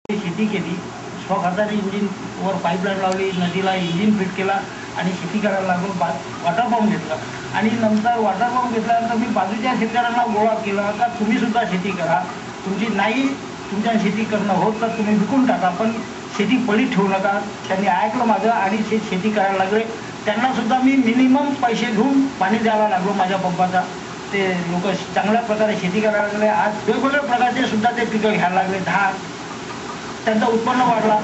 शेती केली, स्वखर्चाने इंजिनवर पाईपलाईन लावली, नदीला इंजिन फिट केला आणि शेती करायला लागलो. वॉटर पंप घेतला आणि नंतर वॉटर पंप घेतल्यानंतर मी बाजूच्या शेतकऱ्यांना गोळा केला का तुम्ही सुद्धा शेती करा, तुमची नाही तुमच्या शेती करणं होत तर तुम्ही विकून टाका, पण शेती पडीत ठेवू नका. त्यांनी ऐकलं माझं आणि शेती करायला लागले. त्यांना सुद्धा मी मिनिमम पैसे घेऊन पाणी द्यायला लागलो माझ्या पंपाचा. ते लोक चांगल्या प्रकारे शेती करायला लागले. आज वेगवेगळ्या प्रकारचे सुद्धा ते पिकं घ्यायला लागले. धान, त्यांचं उत्पन्न वाढला.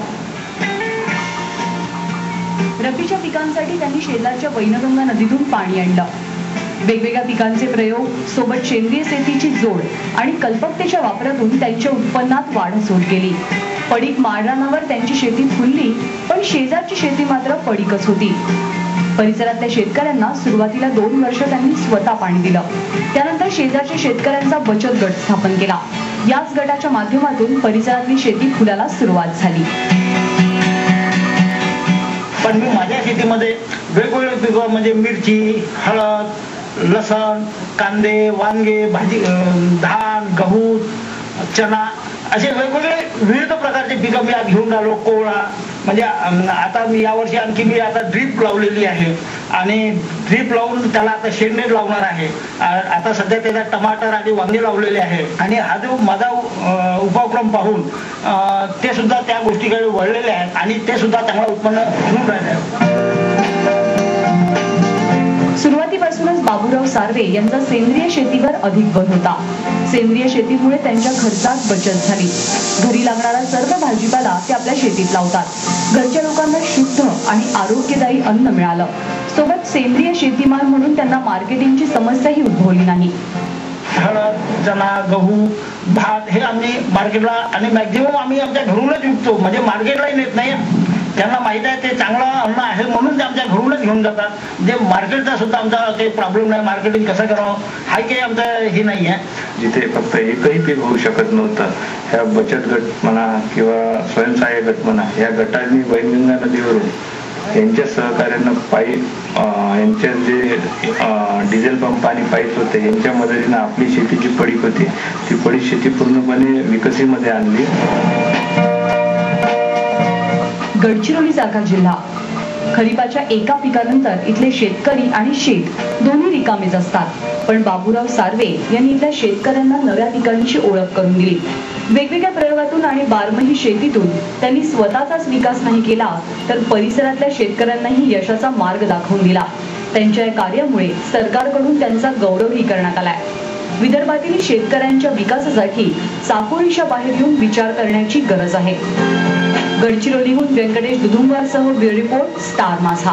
रब्बीच्या पिकांसाठी त्यांनी शेजारच्या वैनगंगा नदीतून पाणी आणलं. वेगवेगळ्या पिकांचे प्रयोग सोबत सेंद्रिय शेतीची जोड आणि कल्पकतेच्या वापरातून त्यांच्या उत्पन्नात वाढच होत गेली. पडीक माळरानावर त्यांची शेती फुलली, पण शेजारची शेती मात्र पडीकच होती. परिसरातल्या शेतकऱ्यांना सुरुवातीला 2 वर्ष त्यांनी स्वतः पाणी दिलं. त्यानंतर शेजारच्या शेतकऱ्यांचा बचत गट स्थापन केला. याच गटाच्या माध्यमातून परिसरातली शेती फुलाला सुरुवात झाली. पण मी माझ्या शेतीमध्ये वेगवेगळे पिकं म्हणजे मिरची, हळद, लसण, कांदे, वांगे, भाजी, धान, गहू, चना असे वेगवेगळे विविध प्रकारचे पिकं मी घेऊन आलो. कोवळा म्हणजे आता मी यावर्षी आणखी मी आता ड्रीप लावलेली आहे आणि ड्रीप लावून त्याला आता शेडनेट लावणार आहे. आता सध्या त्याला टमाटर आणि वांगे लावलेले आहे आणि हा जो माझा उपक्रम पाहून ते सुद्धा त्या गोष्टीकडे वळलेले आहेत आणि ते सुद्धा चांगलं उत्पन्न घेऊन राहिले आहेत. सुरुवातीपासूनच बाबूराव सार्वे यांचा सेंद्रिय शेतीवर अधिक भर होता. सेंद्रिय शेतीमुळे त्यांच्या खर्चात बचत झाली. घरी लागणारा सर्व भाजीपाला ते आपल्या शेतीत लावतात. घरच्या लोकांना शुद्ध आणि आरोग्यदायी अन्न मिळालं. सोबत सेंद्रिय शेतीमाल म्हणून त्यांना मार्केटिंगची समस्याही उद्भवली नाही. हळद, चना, गहू, भात हे आम्ही मार्केटला आणि मॅक्झिमम आम्ही आमच्या घरूनच विकतो. म्हणजे मार्केटलाही नेत नाही. त्यांना माहित आहे ते चांगलं अन्न आहे म्हणून ते आमच्या घरूनच घेऊन जातात. जे मार्केटचा सुद्धा आमचा काही प्रॉब्लेम नाही. मार्केटिंग कसं करावं हा काही आमचं हे नाही आहे. जिथे फक्त एकही पीक होऊ शकत नव्हतं, ह्या बचत गट म्हणा किंवा स्वयंसहाय्य गट म्हणा, या गटांनी वैनगंगा नदीवरून यांच्या सहकार्यानं पाईप, यांच्या जे डिझेल पंप आणि पाईप होते यांच्या मदतीनं आपली शेती जी पडीक होती ती पडीक शेती पूर्णपणे विकसितमध्ये आणली. गडचिरोली सारखा जिल्हा, खरीपाच्या एका पिकानंतर इथले शेतकरी आणि शेत दोन्ही रिकामेच असतात. पण बाबूराव सार्वे यांनी इथल्या शेतकऱ्यांना नव्या पिकांची ओळख करून दिली. वेगवेगळ्या प्रयोगातून आणि बारमाही शेतीतून त्यांनी स्वतःचाच विकास नाही केला तर परिसरातल्या शेतकऱ्यांनाही यशाचा मार्ग दाखवून दिला. त्यांच्या या कार्यामुळे सरकारकडून त्यांचा गौरवही करण्यात आलाय. विदर्भातील शेतकऱ्यांच्या विकासासाठी चाकोरीच्या बाहेर येऊन विचार करण्याची गरज आहे. गडचिरोलीहून व्यंकटेश दुधुंबारसह ब्युरो रिपोर्ट, स्टार माझा.